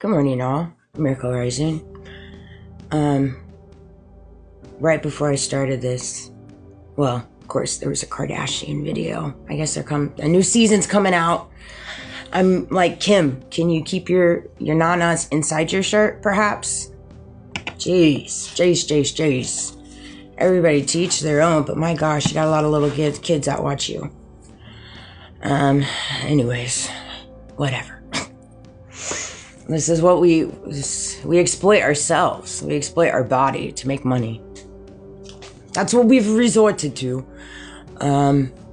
Good morning, all. Miracle Rising. Right before I started this, well, of course, there was a Kardashian video. I guess a new season's coming out. I'm like, Kim, can you keep your nanas inside your shirt, perhaps? Jeez. Everybody teach their own, but my gosh, you got a lot of little kids that watch you. Anyways, whatever. This is what we exploit ourselves. We exploit our body to make money. That's what we've resorted to.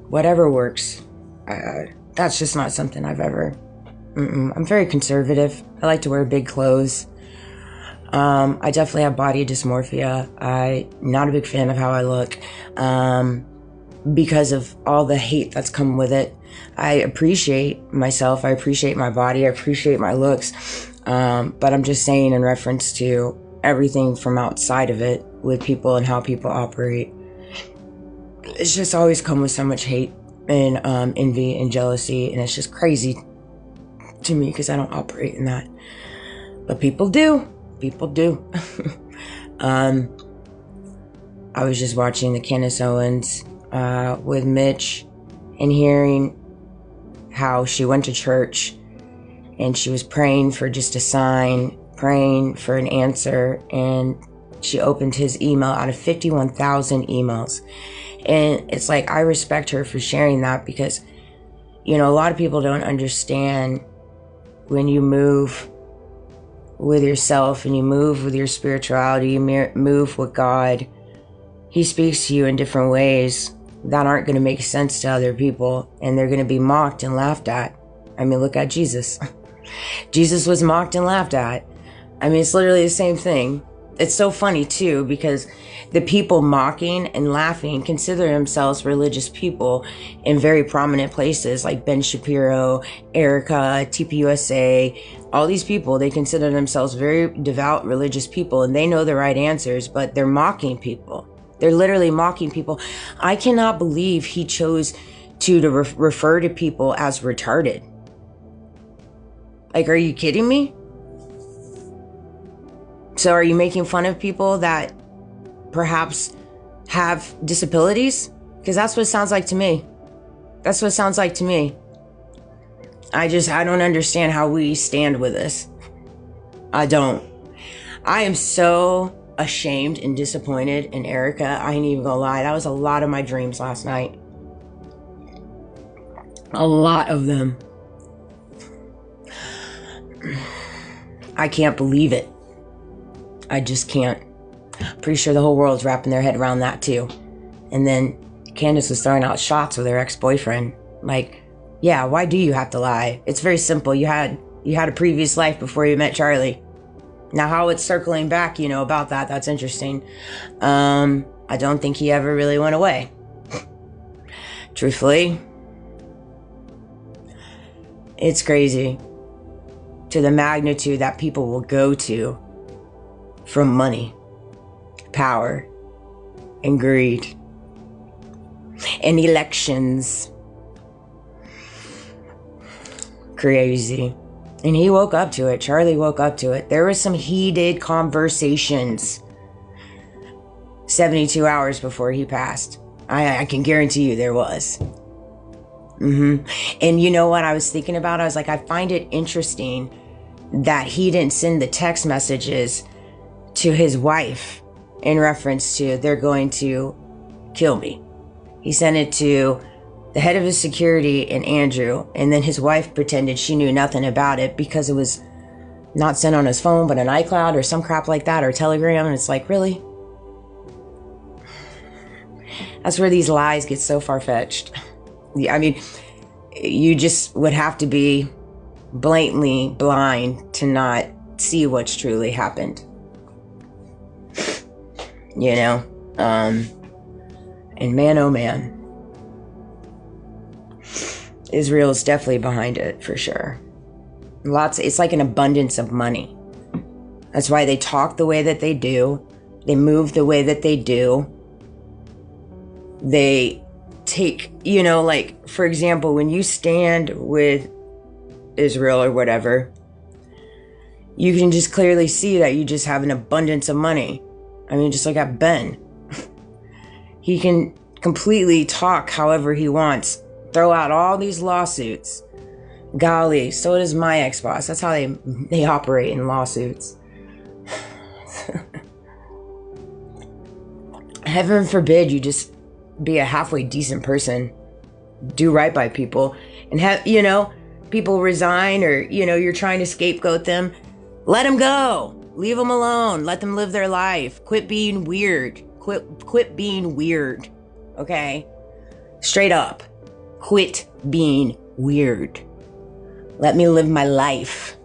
Whatever works. That's just not something I've ever... I'm very conservative. I like to wear big clothes. I definitely have body dysmorphia. I'm not a big fan of how I look. Because of all the hate that's come with it. I appreciate myself. I appreciate my body. I appreciate my looks. But I'm just saying in reference to everything from outside of it with people and how people operate. It's just always come with so much hate and envy and jealousy. And it's just crazy to me because I don't operate in that. But people do. People do. I was just watching the Candace Owens with Mitch and hearing how she went to church and she was praying for just a sign, praying for an answer, and she opened his email out of 51,000 emails. And it's like, I respect her for sharing that because, you know, a lot of people don't understand when you move with yourself and you move with your spirituality, you move with God, He speaks to you in different ways that aren't going to make sense to other people, and they're going to be mocked and laughed at. I mean, look at Jesus. Jesus was mocked and laughed at. I mean, it's literally the same thing. It's so funny, too, because the people mocking and laughing consider themselves religious people in very prominent places like Ben Shapiro, Erica, TPUSA, all these people. They consider themselves very devout religious people, and they know the right answers, but they're mocking people. They're literally mocking people. I cannot believe he chose to refer to people as retarded. Like, are you kidding me? So are you making fun of people that perhaps have disabilities? Because that's what it sounds like to me. That's what it sounds like to me. I don't understand how we stand with this. I don't. I am so ashamed and disappointed in Erica. I ain't even gonna lie. That was a lot of my dreams last night. A lot of them. I can't believe it. I just can't. Pretty sure the whole world's wrapping their head around that too. And then Candace was throwing out shots with her ex-boyfriend. Like, yeah, why do you have to lie? It's very simple. You had a previous life before you met Charlie. Now how it's circling back, you know, about that's interesting. I don't think he ever really went away. Truthfully. It's crazy. To the magnitude that people will go to from money, power, and greed, and elections. Crazy. And he woke up to it. Charlie woke up to it. There was some heated conversations 72 hours before he passed. I can guarantee you there was. And you know what I was thinking about? I was like, I find it interesting that he didn't send the text messages to his wife in reference to they're going to kill me. He sent it to the head of his security and Andrew, and then his wife pretended she knew nothing about it because it was not sent on his phone but an iCloud or some crap like that, or Telegram. And it's like, really? That's where these lies get so far-fetched. I mean, you just would have to be blatantly blind to not see what's truly happened. You know? And man, oh man. Israel is definitely behind it, for sure. It's like an abundance of money. That's why they talk the way that they do. They move the way that they do. They take, you know, like, for example, when you stand with Israel or whatever, You can just clearly see that you just have an abundance of money. I mean, just look at Ben. He can completely talk however he wants, throw out all these lawsuits. Golly, so does my ex-boss. That's how they operate in lawsuits. Heaven forbid you just be a halfway decent person, do right by people, and have, you know, people resign, or, you know, you're trying to scapegoat them. Let them go. Leave them alone. Let them live their life. Quit being weird. Quit being weird. Okay? Straight up. Quit being weird. Let me live my life.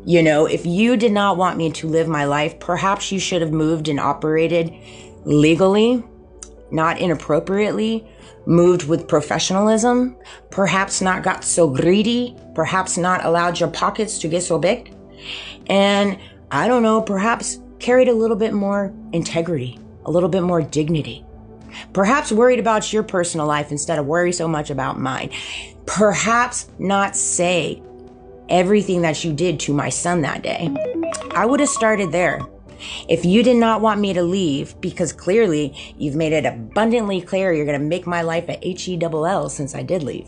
You know, if you did not want me to live my life, perhaps you should have moved and operated legally, not inappropriately, moved with professionalism, perhaps not got so greedy, perhaps not allowed your pockets to get so big, and I don't know, perhaps carried a little bit more integrity, a little bit more dignity, perhaps worried about your personal life instead of worry so much about mine, perhaps not say everything that you did to my son that day. I would have started there. If you did not want me to leave, because clearly you've made it abundantly clear you're going to make my life a HELL since I did leave.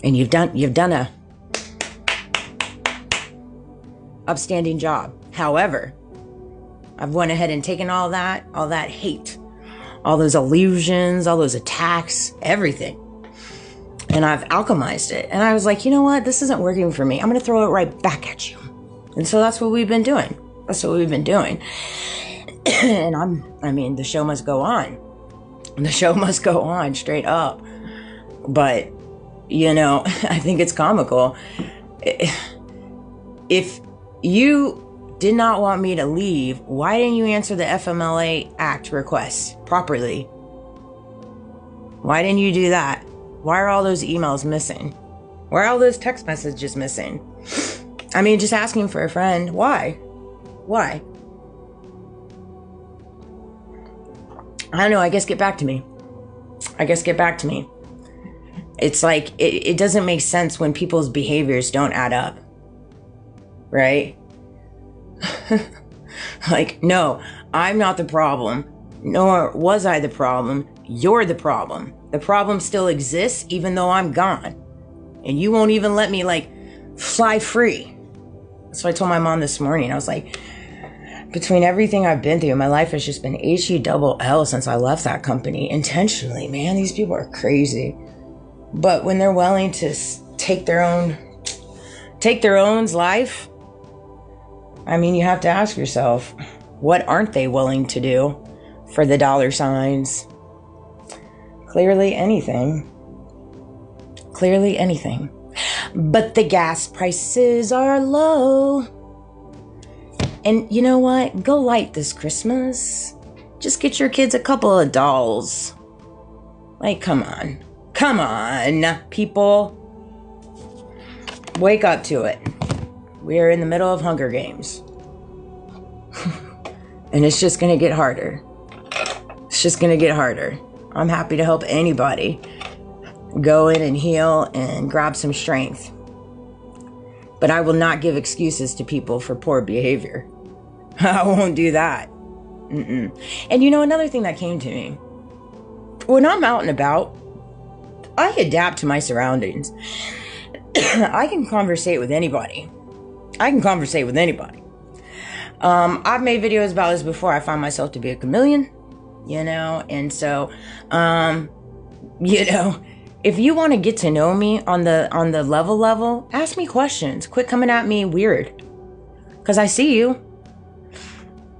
And you've done a upstanding job. However, I've went ahead and taken all that hate, all those illusions, all those attacks, everything, and I've alchemized it. And I was like, you know what? This isn't working for me. I'm going to throw it right back at you. And so that's what we've been doing. That's what we've been doing. And I mean, the show must go on. The show must go on, straight up. But, you know, I think it's comical. If you did not want me to leave, why didn't you answer the FMLA Act request properly? Why didn't you do that? Why are all those emails missing? Why are all those text messages missing? I mean, just asking for a friend. Why? Why? I don't know. I guess get back to me. It's like, it doesn't make sense when people's behaviors don't add up. Right? Like, no, I'm not the problem. Nor was I the problem. You're the problem. The problem still exists even though I'm gone. And you won't even let me, like, fly free. That's what I told my mom this morning. I was like, between everything I've been through, my life has just been HELL since I left that company intentionally. Man, these people are crazy. But when they're willing to take their own life, I mean, you have to ask yourself, what aren't they willing to do for the dollar signs? Clearly anything. Clearly anything. But the gas prices are low. And you know what? Go light this Christmas. Just get your kids a couple of dolls. Like, come on. Come on, people. Wake up to it. We are in the middle of Hunger Games. And it's just going to get harder. It's just going to get harder. I'm happy to help anybody go in and heal and grab some strength. But I will not give excuses to people for poor behavior. I won't do that. Mm-mm. And you know, another thing that came to me, when I'm out and about, I adapt to my surroundings. I can conversate with anybody. I've made videos about this before. I find myself to be a chameleon, you know, and so, you know, if you want to get to know me on the level, ask me questions. Quit coming at me weird, because I see you,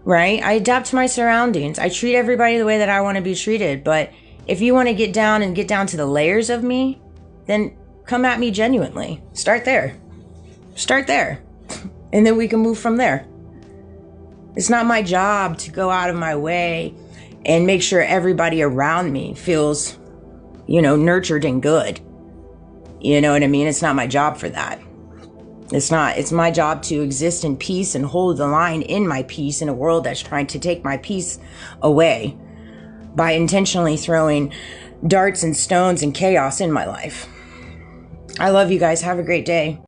right? I adapt to my surroundings. I treat everybody the way that I want to be treated. But if you want to get down to the layers of me, then come at me genuinely. Start there. And then we can move from there. It's not my job to go out of my way and make sure everybody around me feels, you know, nurtured and good. You know what I mean? It's not my job for that. It's my job to exist in peace and hold the line in my peace in a world that's trying to take my peace away by intentionally throwing darts and stones and chaos in my life. I love you guys. Have a great day.